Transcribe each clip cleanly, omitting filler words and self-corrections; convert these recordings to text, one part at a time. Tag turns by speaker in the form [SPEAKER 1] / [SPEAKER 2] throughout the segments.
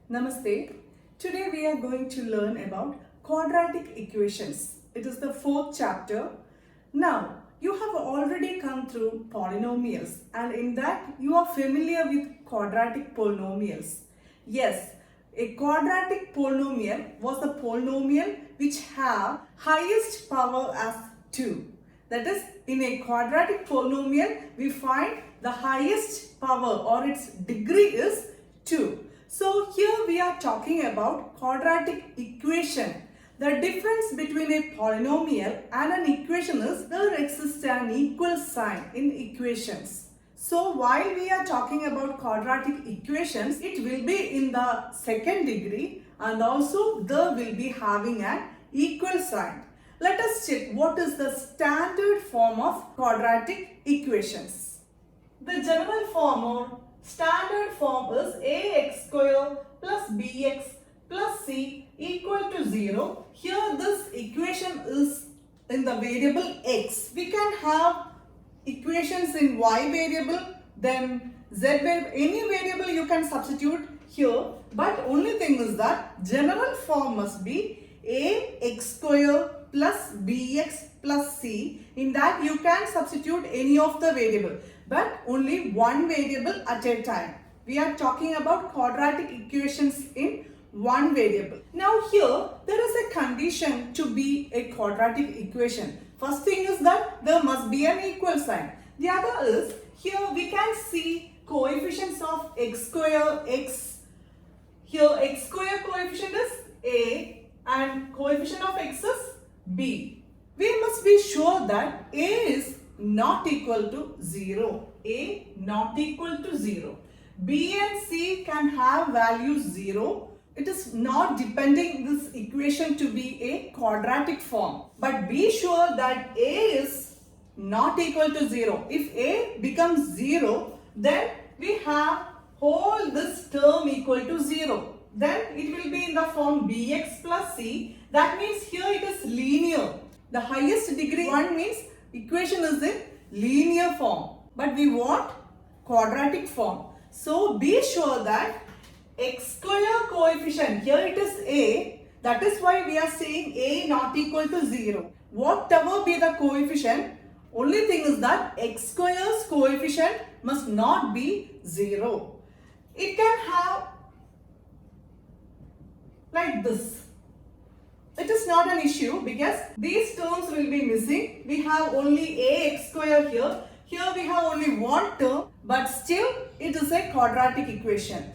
[SPEAKER 1] Namaste. Today we are going to learn about quadratic equations. It is the fourth chapter. Now, you have already come through polynomials and in that you are familiar with quadratic polynomials. Yes, a quadratic polynomial was a polynomial which have highest power as 2. That is, in a quadratic polynomial, we find the highest power or its degree is 2. So here we are talking about quadratic equation. The difference between a polynomial and an equation is there exists an equal sign in equations. So while we are talking about quadratic equations, it will be in the second degree and also there will be having an equal sign. Let us check what is the standard form of quadratic equations. The general form or standard form is ax square plus bx plus c equal to 0. Here this equation is in the variable x. We can have equations in y variable, then z variable, any variable you can substitute here, but only thing is that general form must be ax square plus bx plus c. In that you can substitute any of the variable, but only one variable at a time. We are talking about quadratic equations in one variable. Now here there is a condition to be a quadratic equation. First thing is that there must be an equal sign. The other is here we can see coefficients of x square x. Here x square coefficient is a and coefficient of x is b. We must be sure that a is not equal to 0. A not equal to 0. B and C can have values 0. It is not depending this equation to be a quadratic form. But be sure that A is not equal to 0. If A becomes 0, then we have whole this term equal to 0. Then it will be in the form bx plus c. That means here it is linear. The highest degree 1 means equation is in linear form. But we want quadratic form. So be sure that x square coefficient, here it is a, that is why we are saying a not equal to 0. Whatever be the coefficient, only thing is that x square's coefficient must not be 0. It can have like this. It is not an issue because these terms will be missing. We have only ax square here. Here we have only one term, but still it is a quadratic equation.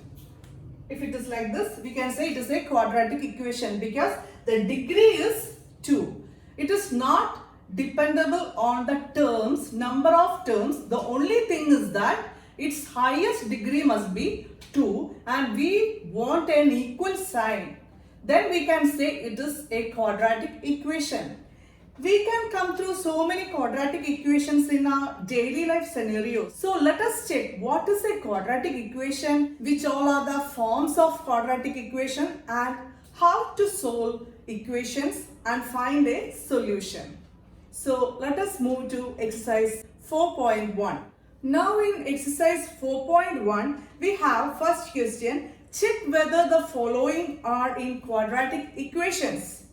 [SPEAKER 1] If it is like this, we can say it is a quadratic equation because the degree is 2. It is not dependable on the terms, number of terms. The only thing is that its highest degree must be 2 and we want an equal sign. Then we can say it is a quadratic equation. We can come through so many quadratic equations in our daily life scenarios. So let us check what is a quadratic equation, which all are the forms of quadratic equation and how to solve equations and find a solution. So let us move to exercise 4.1. Now in exercise 4.1, we have first question, check whether the following are in quadratic equations.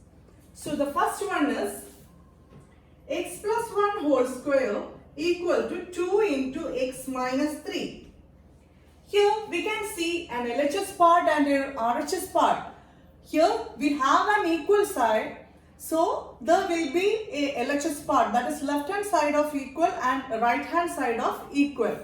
[SPEAKER 1] So the first one is x plus 1 whole square equal to 2 into x minus 3. Here we can see an LHS part and an RHS part. Here we have an equal side. So there will be a LHS part, that is left hand side of equal and right hand side of equal.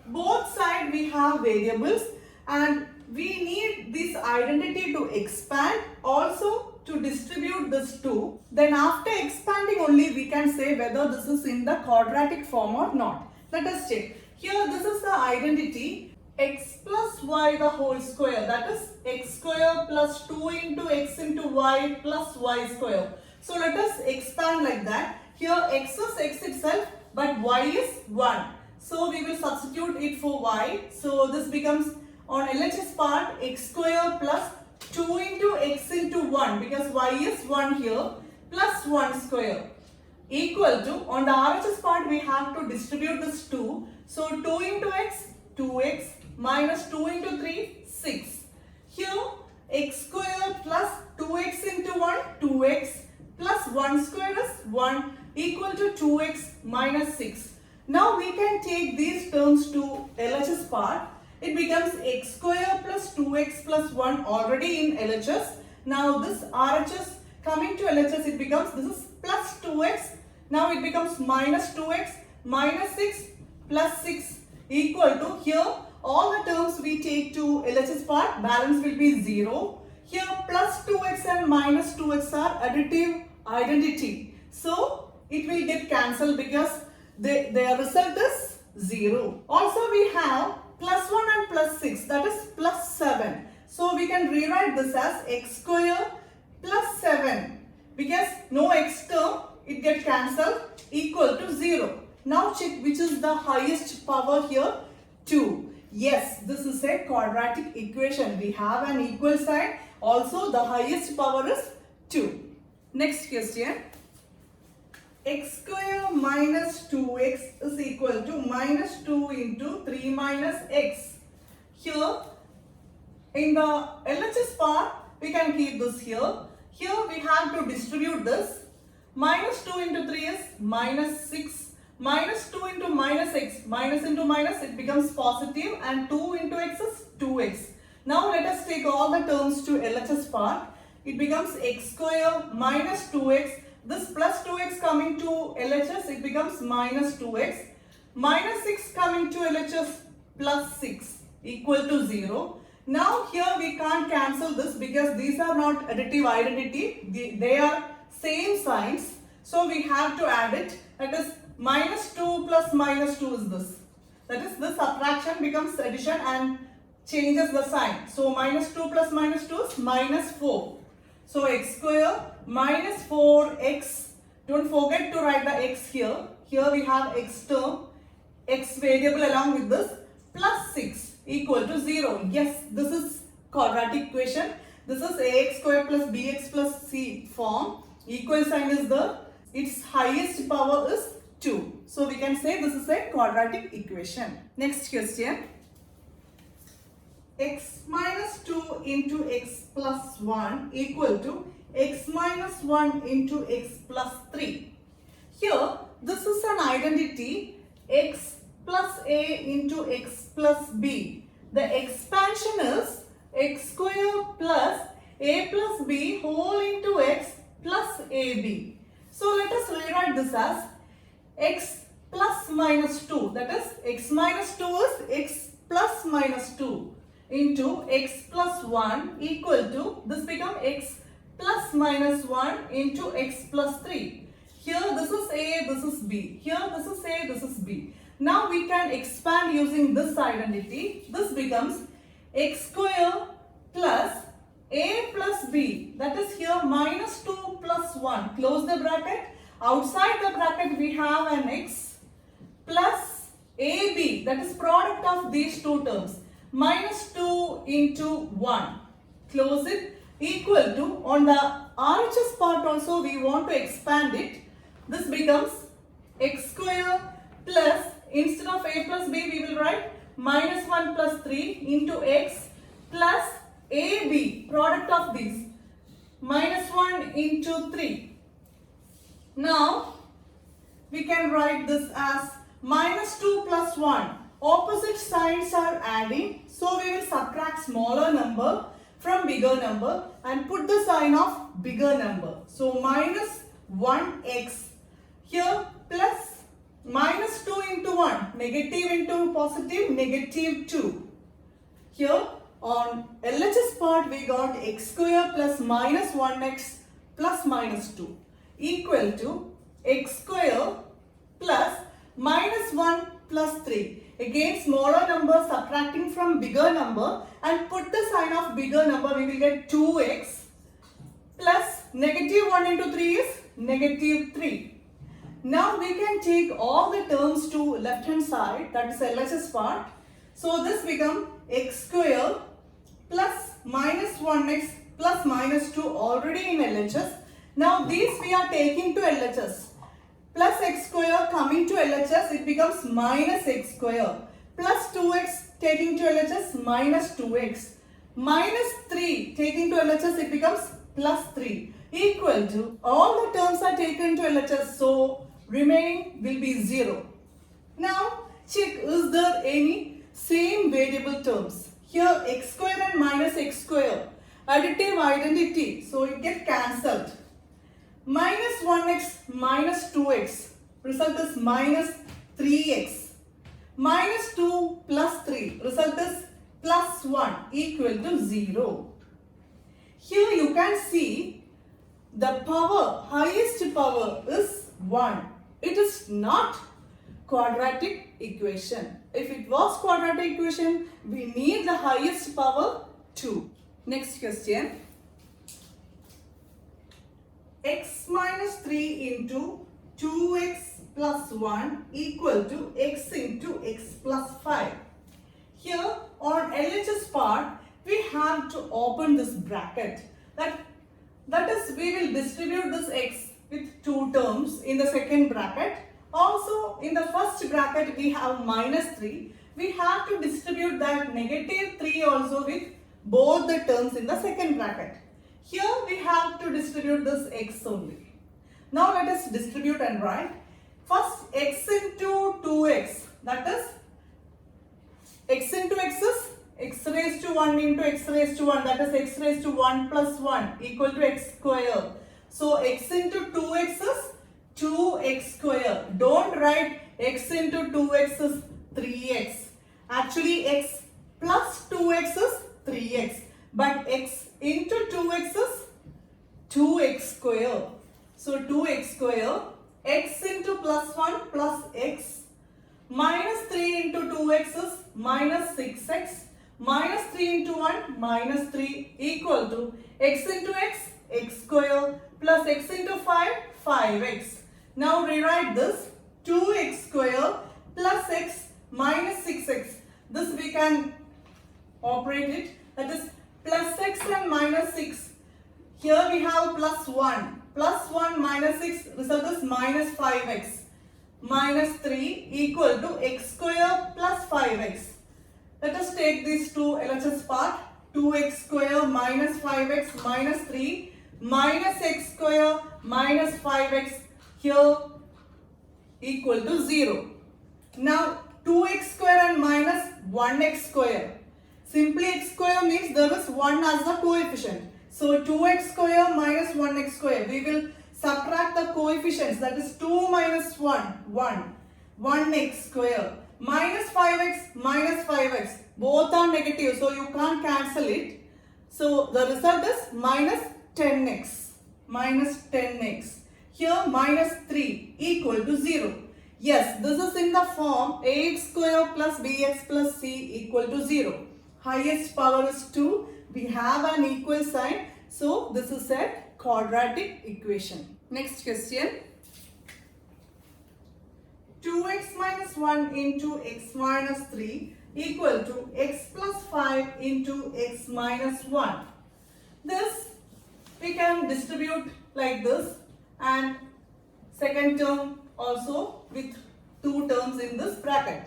[SPEAKER 1] Both sides we have variables and we need this identity to expand, also to distribute this 2. Then after expanding only we can say whether this is in the quadratic form or not. Let us check. Here this is the identity x plus y the whole square, that is x square plus 2 into x into y plus y square. So let us expand like that. Here x is x itself but y is 1. So we will substitute it for y. So this becomes on LHS part x square plus 2 into x into 1 because y is 1 here plus 1 square equal to, on the RHS part we have to distribute this 2. So 2 into x, 2x minus 2 into 3, 6. Here minus 6. Now we can take these terms to LHS part. It becomes x square plus 2x plus 1 already in LHS. Now this RHS coming to LHS, it becomes, this is plus 2x. Now it becomes minus 2x minus 6 plus 6 equal to, here all the terms we take to LHS part, balance will be 0. Here plus 2x and minus 2x are additive identity. So it will get cancelled because their result is 0. Also we have plus 1 and plus 6, that is plus 7. So we can rewrite this as x square plus 7 because no x term, it gets cancelled, equal to 0. Now check which is the highest power here, 2. Yes, this is a quadratic equation. We have an equal sign. Also the highest power is 2. Next question. X square minus 2x is equal to minus 2 into 3 minus x. Here in the LHS part, we can keep this here. Here we have to distribute this. Minus 2 into 3 is minus 6. Minus 2 into minus x. Minus into minus, it becomes positive, and 2 into x is 2x. Now let us take all the terms to LHS part. It becomes x square minus 2x. This plus 2x coming to LHS, it becomes minus 2x. Minus 6 coming to LHS plus 6 equal to 0. Now here we can't cancel this because these are not additive identity. They are same signs. So we have to add it. That is minus 2 plus minus 2 is this. That is, this subtraction becomes addition and changes the sign. So minus 2 plus minus 2 is minus 4. So x square minus 4x. Don't forget to write the x here. Here we have x term, x variable along with this, plus 6 equal to 0. Yes, this is quadratic equation. This is ax square plus bx plus c form. Equal sign is there. Its highest power is 2. So we can say this is a quadratic equation. Next question. X minus 2 into x plus 1 equal to x minus 1 into x plus 3. Here, this is an identity x plus a into x plus b. The expansion is x square plus a plus b whole into x plus ab. So let us rewrite this as x plus minus 2. That is, x minus 2 is x plus minus 2 into x plus 1 equal to, this become x plus minus 1 into x plus 3. Here this is a, this is b. Here this is a, this is b. Now we can expand using this identity. This becomes x square plus a plus b. That is here minus 2 plus 1. Close the bracket. Outside the bracket we have an x plus ab. That is product of these two terms. Minus 2 into 1. Close it. Equal to, on the RHS part also we want to expand it. This becomes x square plus, instead of a plus b we will write minus 1 plus 3 into x plus ab, product of these, minus 1 into 3. Now we can write this as minus 2 plus 1. Opposite signs are adding, so we will subtract smaller number from bigger number and put the sign of bigger number. So minus 1x. Here plus minus 2 into 1. Negative into positive, negative 2. Here on LHS part we got x square plus minus 1x plus minus 2 equal to x square plus minus 1 plus 3. Again smaller number subtracting from bigger number and put the sign of bigger number, we will get 2x plus negative 1 into 3 is negative 3. Now we can take all the terms to left hand side, that is LHS part. So this becomes x square plus minus 1x plus minus 2 already in LHS. Now these we are taking to LHS. Plus x square coming to LHS, it becomes minus x square. Plus 2x taking to LHS, minus 2x. Minus 3 taking to LHS, it becomes plus 3. Equal to, all the terms are taken to LHS. So remaining will be 0. Now check, is there any same variable terms? Here x square and minus x square, additive identity, so it gets cancelled. Minus 1x minus 2x, result is minus 3x. Minus 2 plus 3, result is plus 1 equal to 0. Here you can see the power, highest power is 1. It is not quadratic equation. If it was quadratic equation, we need the highest power 2. Next question. X minus 3 into 2x plus 1 equal to x into x plus 5. Here on LHS part, we have to open this bracket. That is, we will distribute this x with 2 terms in the second bracket. Also, in the first bracket, we have minus 3. We have to distribute that negative 3 also with both the terms in the second bracket. Here, we have to distribute this x only. Now, let us distribute and write. First, x into 2x, that is, x into x is x raised to 1 into x raised to 1, that is x raised to 1 plus 1 equal to x square. So, x into 2x is 2x square. Don't write x into 2x is 3x. Actually, x plus 2x is 3x. But x into 2x is 2x square. So, 2x square, x into plus 1 plus x, minus 3 into 2x is minus 6x, minus 3 into 1 minus 3 equal to x into x, x square, plus x into 5, 5x. Now rewrite this, 2x square plus x minus 6x. This we can operate it, that is plus x and minus 6. Here we have plus 1. Plus 1 minus 6, result is minus 5x. Minus 3 equal to x square plus 5x. Let us take these two LHS part. 2x square minus 5x minus 3 minus x square minus 5x here equal to 0. Now 2x square and minus 1x square. Simply x square means there is 1 as the coefficient. So 2x square minus 1x square. We will subtract the coefficients, that is 2 minus 1, 1. 1x square minus 5x. Both are negative, so you can't cancel it. So the result is minus 10x. Minus 10x. Here minus 3 equal to 0. Yes, this is in the form ax square plus bx plus c equal to 0. Highest power is 2. We have an equal sign. So this is a quadratic equation. Next question. 2x minus 1 into x minus 3 equal to x plus 5 into x minus 1. This we can distribute like this, and second term also with 2 terms in this bracket.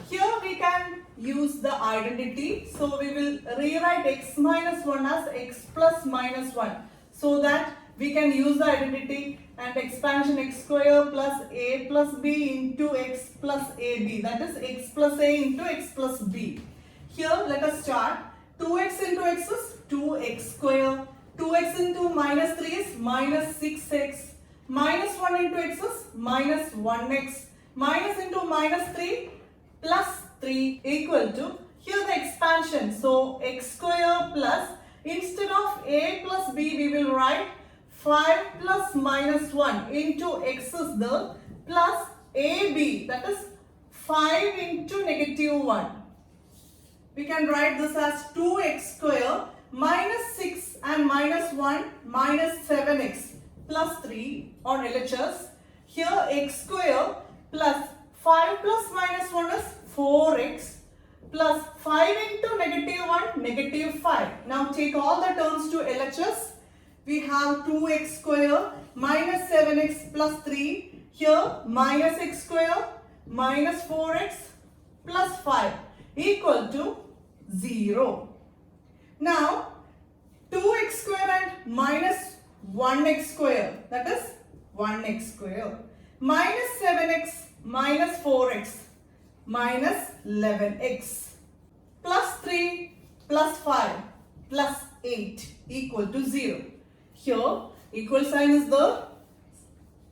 [SPEAKER 1] Here we can use the identity. So we will rewrite x minus 1 as x plus minus 1. So that we can use the identity and expansion x square plus a plus b into x plus ab. That is x plus a into x plus b. Here let us start. 2x into x is 2x square. 2x into minus 3 is minus 6x. Minus 1 into x is minus 1x. Minus into minus 3 plus 3 equal to, here the expansion. So x square plus, instead of a plus b we will write 5 plus minus 1 into x is the plus ab, that is 5 into negative 1. We can write this as 2x square minus 6 and minus 1 minus 7x plus 3 on LHS. Here x square plus 5 plus minus 1 is 4x plus 5 into negative 1, negative 5. Now take all the terms to LHS. We have 2x square minus 7x plus 3. Here minus x square minus 4x plus 5 equal to 0. Now 2x square and minus 1x square, that is 1x square. minus 7x minus 4x minus 11x plus 3 plus 5 plus 8 equal to 0. Here equal sign is the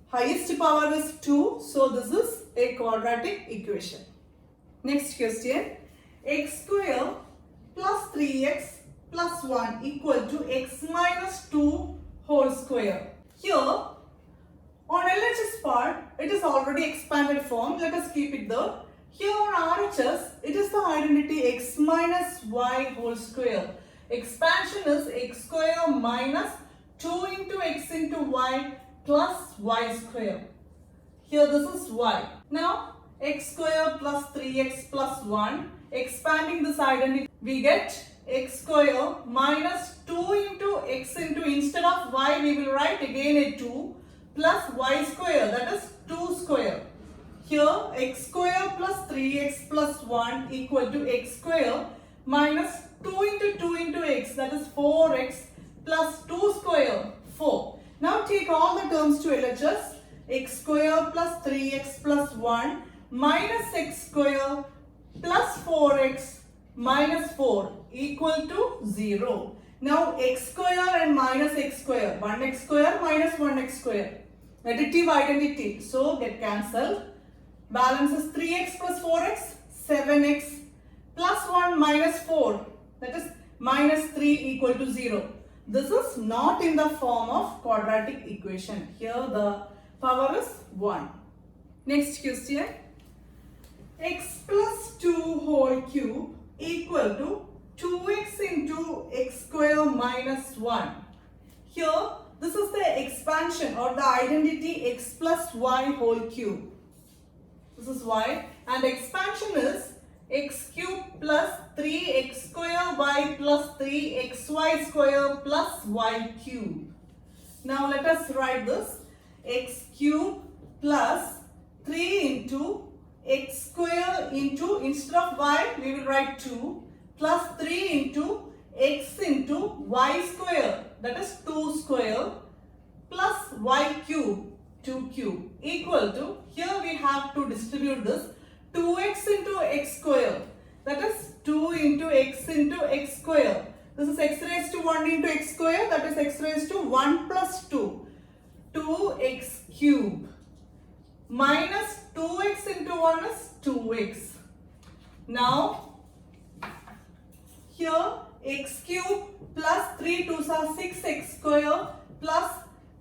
[SPEAKER 1] highest power is 2, so this is a quadratic equation. Next question, x square plus 3x plus 1 equal to x minus 2 whole square. Here on LHS part, it is already expanded form. Let us keep it there. Here on RHS, it is the identity x minus y whole square. Expansion is x square minus 2 into x into y plus y square. Here this is y. Now x square plus 3x plus 1. Expanding this identity, we get x square minus 2 into x into, instead of y we will write again a 2 plus y square, that is 2 square. Here x square plus 3x plus 1 equal to x square minus 2 into x, that is 4x plus 2 square, 4. Now take all the terms to LHS. X square plus 3x plus 1 minus x square plus 4x minus 4 equal to 0. Now x square and minus x square, 1x square minus 1x square, additive identity, so get cancelled. Balance is 3x plus 4x, 7x plus 1 minus 4, that is minus 3 equal to 0. This is not in the form of quadratic equation. Here the power is 1. Next question, x plus 2 whole cube equal to 2x into x square minus 1. Here this is the expansion or the identity x plus y whole cube. This is y, and expansion is x cube plus 3x square y plus 3xy square plus y cube. Now let us write this, x cube plus 3 into x square into, instead of y we will write 2 plus 3 into x into y square, that is 2 square plus y cube, 2 cube equal to, here we have to distribute this, 2x into x square, that is 2 into x square. This is x raised to 1 into x square, that is x raised to 1 plus 2, 2x cube minus 2x into 1 is 2x. Now here x cube plus 3 2s are 6x square plus,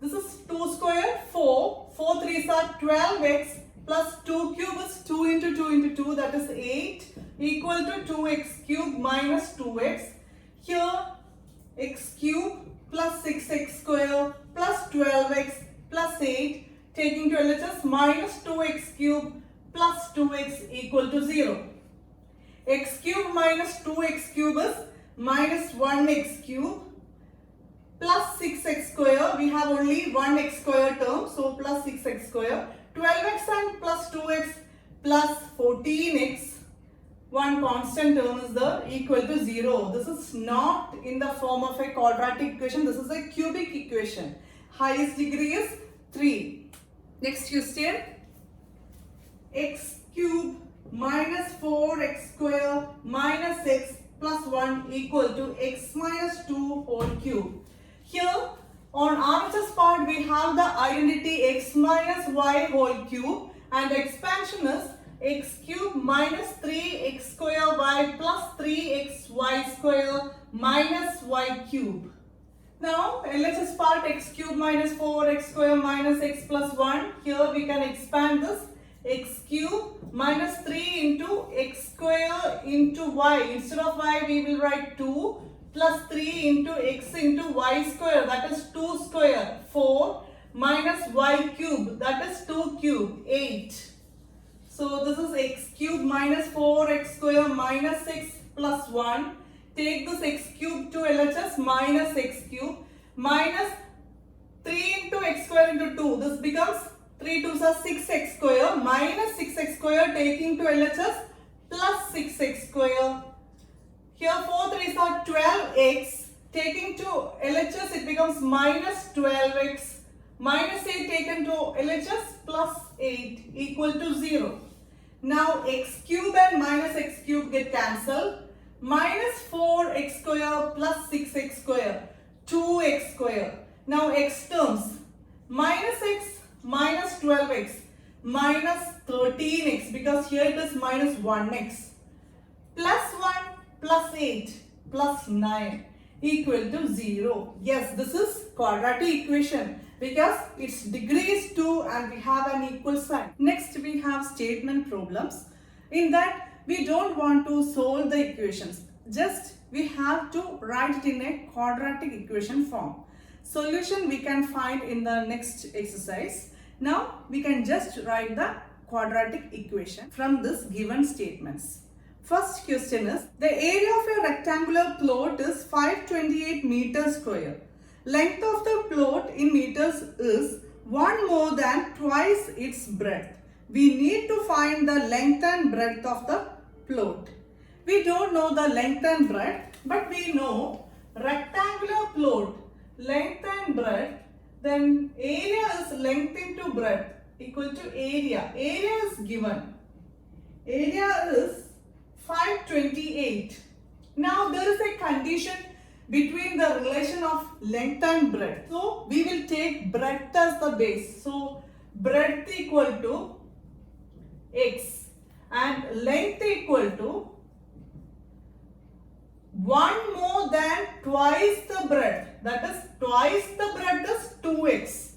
[SPEAKER 1] this is 2 square 4, 4 3s are 12x plus 2 cube is 2 into 2 into 2, that is 8 equal to 2x cube minus 2x. Here x cube plus 6x square plus 12x plus 8, taking to LHS, minus 2x cube plus 2x equal to 0. X cube minus 2x cube is minus 1x cube plus 6x square. We have only 1x square term, so plus 6x square. 12x and plus 2x plus 14x. One constant term is there, equal to 0. This is not in the form of a quadratic equation. This is a cubic equation. Highest degree is 3. Next question. X cube minus 4x square minus x plus 1 equal to x minus 2 whole cube. Here on RHS part we have the identity x minus y whole cube, and expansion is x cube minus 3x square y plus 3xy square minus y cube. Now LHS part x cube minus 4x square minus x plus 1. Here we can expand this, x cube minus 3 into x square into y. Instead of y we will write 2 plus 3 into x into y square, that is 2 square, 4 minus y cube, that is 2 cube, 8. So this is x cube minus 4x square minus x plus 1. Take this x cube to LHS, minus x cube minus 3 into x square into 2. This becomes 3 2s are 6x square minus 6x square, taking to LHS, plus 6x square. Here 4 3s are 12x, taking to LHS it becomes minus 12x minus 8 taken to LHS plus 8 equal to 0. Now x cube and minus x cube get cancelled. Minus 4x square plus 6x square, 2x square. Now x terms, minus x minus 12x minus 13x, because here it is minus 1x, plus 1 plus 8 plus 9 equal to 0. Yes, this is quadratic equation because its degree is 2 and we have an equal sign. Next we have statement problems. In that we don't want to solve the equations. Just we have to write it in a quadratic equation form. Solution we can find in the next exercise. Now we can just write the quadratic equation from this given statements. First question is, the area of a rectangular plot is 528 meters square. Length of the plot in meters is 1 more than twice its breadth. We need to find the length and breadth of the plot. We don't know the length and breadth, but we know rectangular plot, length and breadth, then area is length into breadth equal to area. Area is given. Area is 528. Now there is a condition between the relation of length and breadth. So we will take breadth as the base. So breadth equal to x and length equal to 1 more than twice the breadth. That is twice the breadth is 2x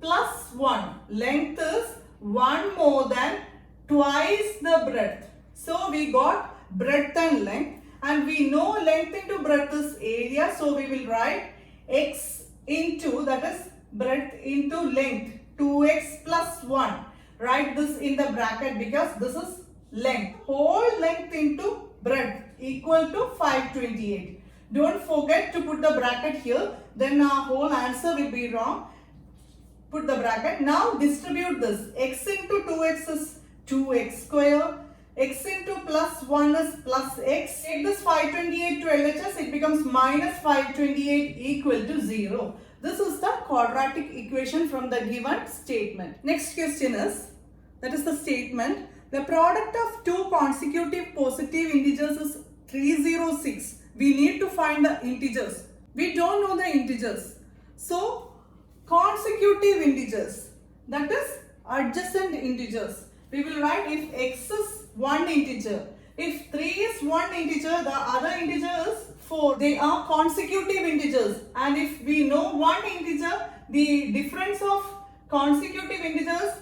[SPEAKER 1] plus 1. Length is 1 more than twice the breadth. So we got breadth and length, and we know length into breadth is area. So we will write x into, that is breadth into length, 2x plus 1. Write this in the bracket because this is length. Whole length into breadth equal to 528. Don't forget to put the bracket here, then our whole answer will be wrong. Put the bracket. Now distribute this. X into 2x is 2x square. X into plus 1 is plus x. Take this 528 to LHS, it becomes minus 528 equal to 0. This is the quadratic equation from the given statement. Next question is, that is the statement, the product of two consecutive positive integers is 306. We need to find the integers. We don't know the integers. So, consecutive integers, that is adjacent integers. We will write if x is one integer. If 3 is one integer, the other integer is 4. They are consecutive integers. And if we know one integer, the difference of consecutive integers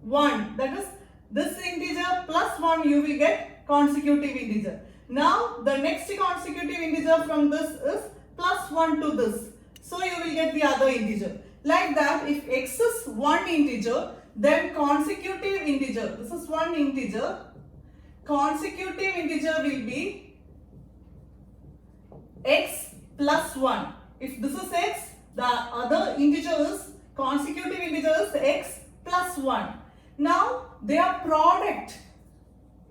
[SPEAKER 1] 1. That is this integer plus 1, you will get consecutive integer. Now the next consecutive integer from this is plus 1 to this. So you will get the other integer. Like that, if x is one integer, then consecutive integer, this is one integer, consecutive integer will be x plus 1. If this is x, the other integer is, consecutive integer is x plus 1. Now their product,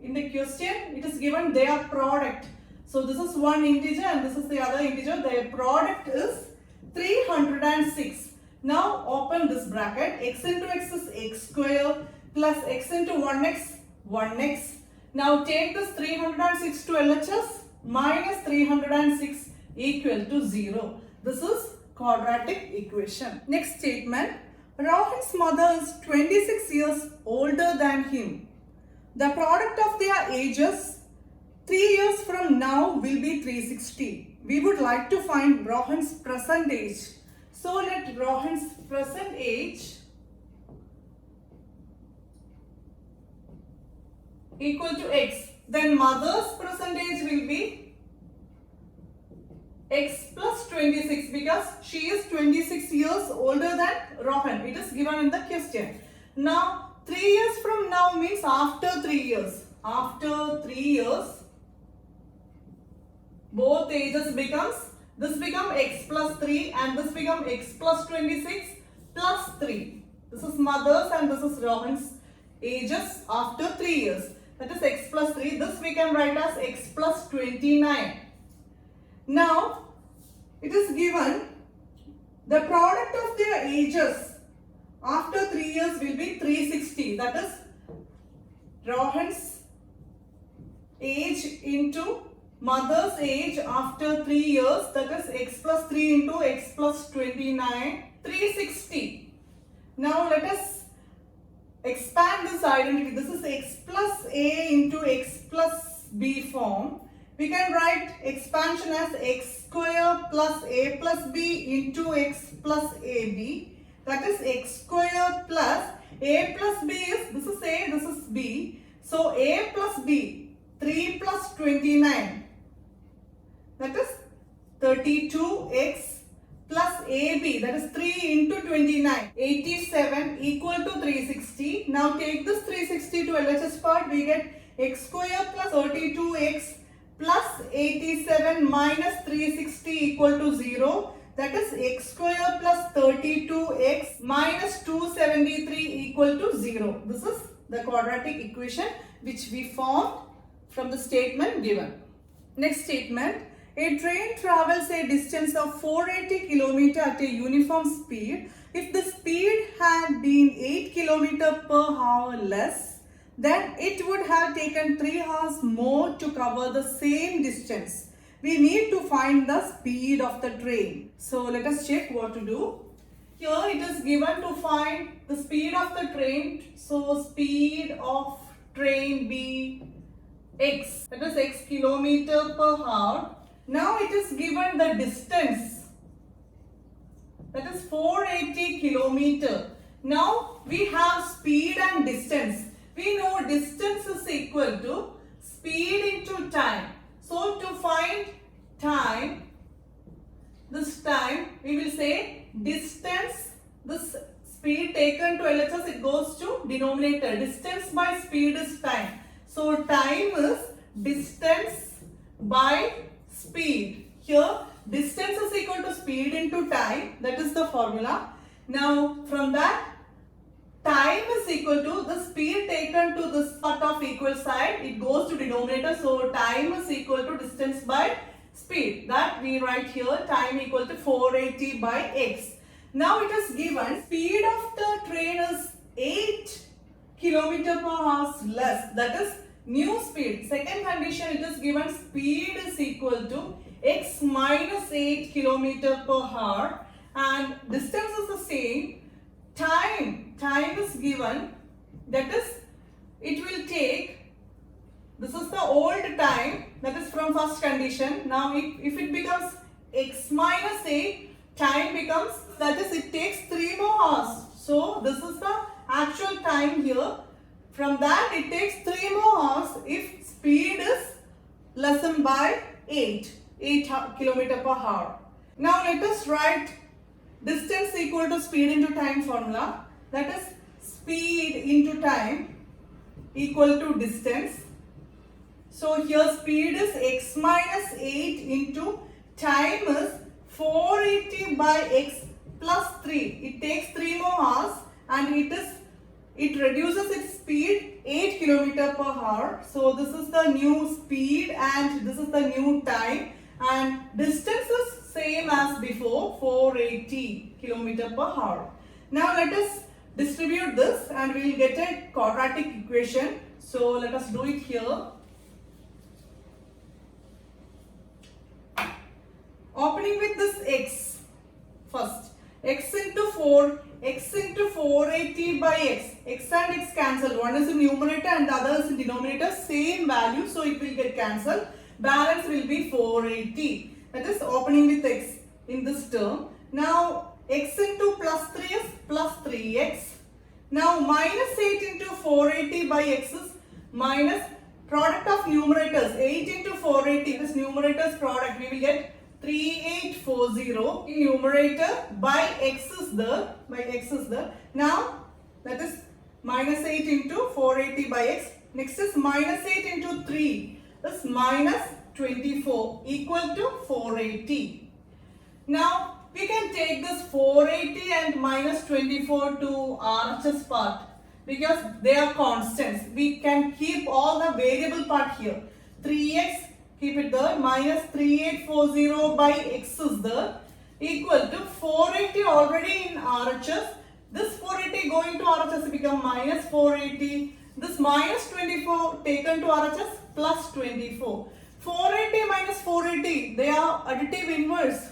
[SPEAKER 1] in the question it is given their product. So this is one integer and this is the other integer. Their product is 306. Now open this bracket. X into x is x square plus x into 1x, 1x. Now take this 306 to LHS, minus 306 equal to 0. This is quadratic equation. Next statement. Rohan's mother is 26 years older than him. The product of their ages 3 years from now will be 360. We would like to find Rohan's present age. So let Rohan's present age equal to x. Then mother's present age will be x plus 26 because she is 26 years older than Rohan. It is given in the question. Now 3 years from now means after 3 years. After 3 years, both ages becomes, this become x plus 3 and this become x plus 26 plus 3. This is mother's and this is Rohan's ages after 3 years. That is x plus 3. This we can write as x plus 29. Now, it is given the product of their ages after 3 years will be 360. That is Rohan's age into mother's age after 3 years. That is x plus 3 into x plus 29. 360. Now let us expand this identity. This is x plus a into x plus b form. We can write expansion as x square plus a plus b into x plus ab. That is x square plus a plus b is, this is a, this is b. So a plus b, 3 plus 29. That is 32x plus AB, that is 3 into 29, 87 equal to 360. Now take this 360 to LHS part, we get x square plus 32x plus 87 minus 360 equal to 0. That is x square plus 32x minus 273 equal to 0. This is the quadratic equation which we formed from the statement given. Next statement. A train travels a distance of 480 km at a uniform speed. If the speed had been 8 km per hour less, then it would have taken 3 hours more to cover the same distance. We need to find the speed of the train. So let us check what to do. Here it is given to find the speed of the train. So speed of train be x, that is x kilometer per hour. Now it is given the distance, that is 480 kilometer. Now we have speed and distance. We know distance is equal to speed into time. So to find time, this time we will say distance, this speed taken to LHS, it goes to denominator. Distance by speed is time. So time is distance by speed. Here distance is equal to speed into time, that is the formula. Now from that, time is equal to the speed taken to this part of equal side, it goes to denominator. So time is equal to distance by speed, that we write here, time equal to 480 by x. Now it is given speed of the train is 8 km per hour less, that is new speed. Second condition, it is given speed is equal to x minus 8 km per hour and distance is the same. Time is given, that is it will take, this is the old time, that is from first condition. Now if it becomes x minus 8, time becomes, that is it takes 3 more hours. So this is the actual time here. From that it takes 3 more hours if speed is less than by 8 km per hour. Now let us write distance equal to speed into time formula, that is speed into time equal to distance. So here speed is x minus 8 into time is 480 by x plus 3. It takes 3 more hours and it reduces its speed 8 km per hour. So this is the new speed and this is the new time, and distance is same as before, 480 km per hour. Now let us distribute this and we will get a quadratic equation. So let us do it here. Opening with this x first. X into 480 by x and x cancel. One is in numerator and the other is in denominator. Same value, so it will get cancelled. Balance will be 480. That is opening with x in this term. Now x into plus 3 is plus 3x. Now minus 8 into 480 by x is minus product of numerators. 8 into 480, this numerator's product, we will get 3840 in numerator by x is there. Now that is minus 8 into 480 by x. Next is minus 8 into 3 is minus 24 equal to 480. Now we can take this 480 and minus 24 to RHS part because they are constants. We can keep all the variable part here. 3x, keep it there, minus 3840 by x is there, equal to 480 already in RHS, This 480 going to RHS become minus 480. This minus 24 taken to RHS plus 24. 480 minus 480, they are additive inverse.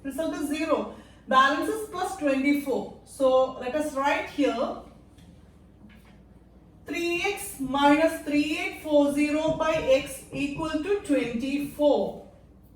[SPEAKER 1] Result is 0. Balance is plus 24. So let us write here 3x minus 3840 by x equal to 24.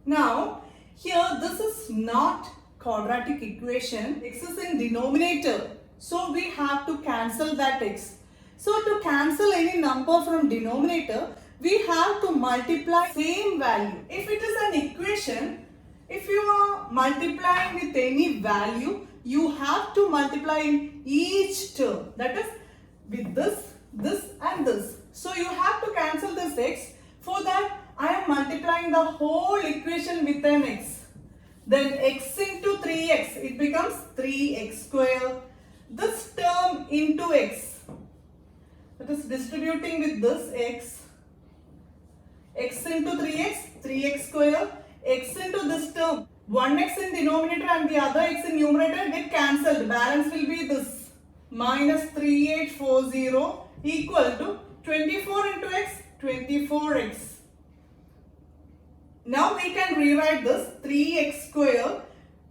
[SPEAKER 1] Now here this is not quadratic equation. X is in denominator. So we have to cancel that x. So to cancel any number from denominator, we have to multiply same value. If it is an equation, if you are multiplying with any value, you have to multiply in each term. That is with this, this and this. So you have to cancel this x. For that, I am multiplying the whole equation with an x. Then x into 3x, it becomes 3x square. This term into x, that is distributing with this x. X into 3x, 3x square. X into this term, one x in denominator and the other x in numerator get cancelled. Balance will be this minus 3840 equal to 24 into x, 24x. Now we can rewrite this 3x square,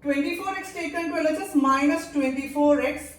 [SPEAKER 1] 24x taken to LHS minus 24x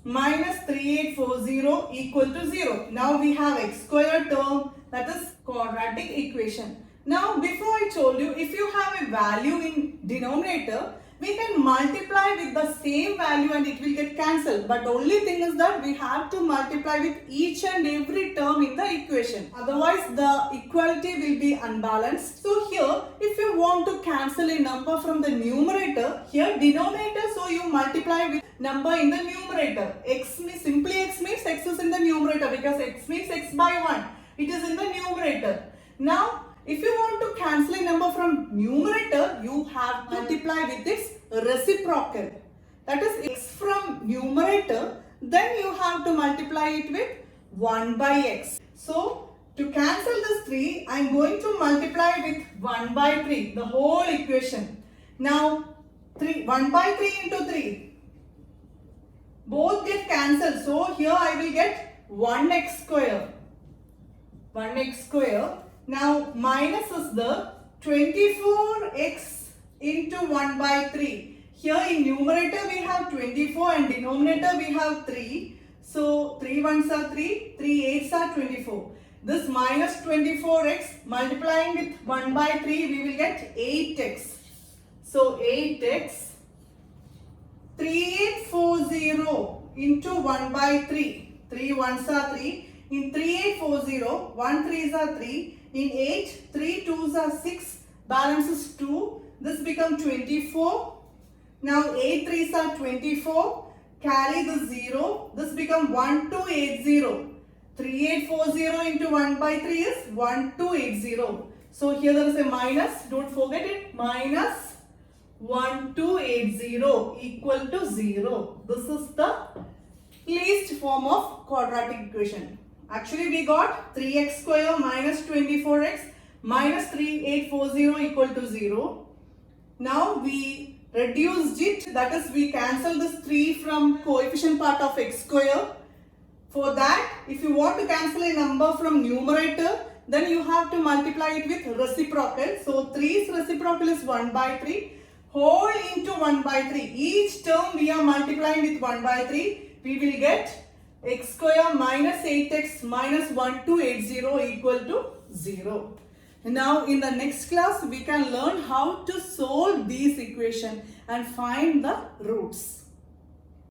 [SPEAKER 1] minus 3840 equal to 0. Now we have x square term, that is quadratic equation. Now before I told you, if you have a value in denominator, we can multiply with the same value and it will get cancelled. But only thing is that we have to multiply with each and every term in the equation. Otherwise the equality will be unbalanced. So here if you want to cancel a number from the numerator, here denominator, so you multiply with number in the numerator. X means simply x means x is in the numerator because x means x by 1. It is in the numerator. Now if you want to cancel a number from numerator, you have to multiply with its reciprocal. That is x from numerator, then you have to multiply it with 1 by x. So to cancel this 3, I am going to multiply with 1 by 3, the whole equation. Now 1 by 3 into 3, both get cancelled. So here I will get 1x square. 1x square. Now minus is the 24x into 1 by 3. Here in numerator we have 24 and denominator we have 3. So 3 ones are 3, 3 8s are 24. This minus 24x multiplying with 1 by 3 we will get 8x. So 8x 3840 into 1 by 3. 3 ones are 3. In 3840, 1 3s are 3. In 8, 3 2s are 6. Balance is 2. This becomes 24. Now 8 3s are 24. Carry the 0. This becomes 1280. 3840 into 1 by 3 is 1280. So here there is a minus. Don't forget it. Minus 1280 equal to 0. This is the least form of quadratic equation. Actually we got 3x square minus 24x minus 3840 equal to 0. Now we reduced it, that is we cancel this 3 from coefficient part of x square. For that, if you want to cancel a number from numerator, then you have to multiply it with reciprocal. So 3's reciprocal is 1 by 3 whole into 1 by 3. Each term we are multiplying with 1 by 3. We will get x square minus 8x minus 1280 equal to 0. Now in the next class we can learn how to solve these equations and find the roots.